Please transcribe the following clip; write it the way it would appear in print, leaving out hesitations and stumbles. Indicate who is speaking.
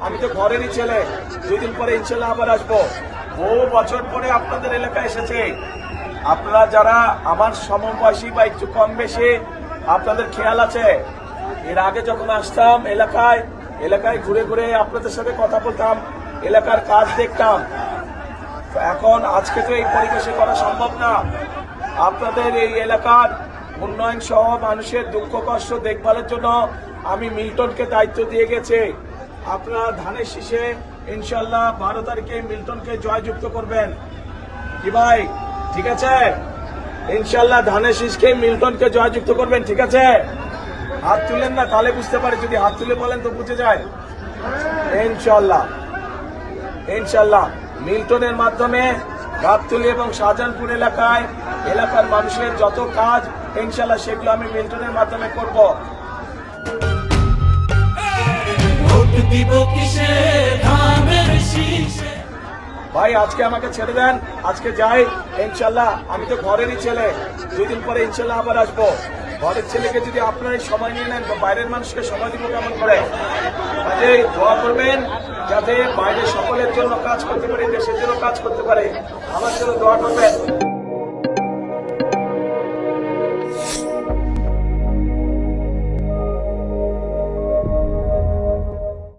Speaker 1: আমি তো ঘরেরই ছেলে, 2 দিন পরে ইনশাল্লাহ আবার আসবো। বহু বছর পরে আপনাদের এলাকায় এসেছে। আপনারা যারা আমার সমবয়সী বা একটু কম বেশি, আপনাদের খেয়াল আছে এর আগে যখন আসতাম এলাকায় ঘুরে ঘুরে আপনাদের সাথে কথা বলতাম, এলাকার কাজ দেখতাম। তো এখন আজকে তো এই পরিবেশে করা সম্ভব না। আপনাদের এই এলাকার উন্নয়ন সহ মানুষের দুঃখ কষ্ট দেখভালের জন্য আমি মিল্টনকে দায়িত্ব দিয়ে গেছি। আপনারা ধানের শীষে ইনশাল্লাহ 12 তারিখে মিল্টনকে জয়যুক্ত করবেন। কি ভাই, ঠিক আছে? ইনশাল্লাহ ধানের শীষকে মিল্টনকে জয়যুক্ত করবেন, ঠিক আছে? হাত তুলেন না, তাহলে বুঝতে পারি। যদি হাত তুলে বলেন তো বুঝে যায়। ইনশাল্লাহ মিল্টনের মাধ্যমে গাবতলী এবং শাহজাহানপুর এলাকার মানুষের যত কাজ ইনশাল্লাহ সেগুলো আমি মিল্টনের মাধ্যমে করব। ভাই আজকে আমাকে ছেড়ে দেন, আজকে যাই ইনশাল্লাহ। আমি তো ঘরেরই ছেলে, 2 দিন পরে ইনশাল্লাহ আবার আসবো। ঘরের ছেলেকে যদি আপনারা সময় নিয়ে নেন, বাইরের মানুষকে সময় দিব কেমন করে? কাজেই দোয়া করবেন যাতে বাইরে সকলের জন্য কাজ করতে পারে, দেশের জন্য কাজ করতে পারে। আমার জন্য দোয়া করবেন।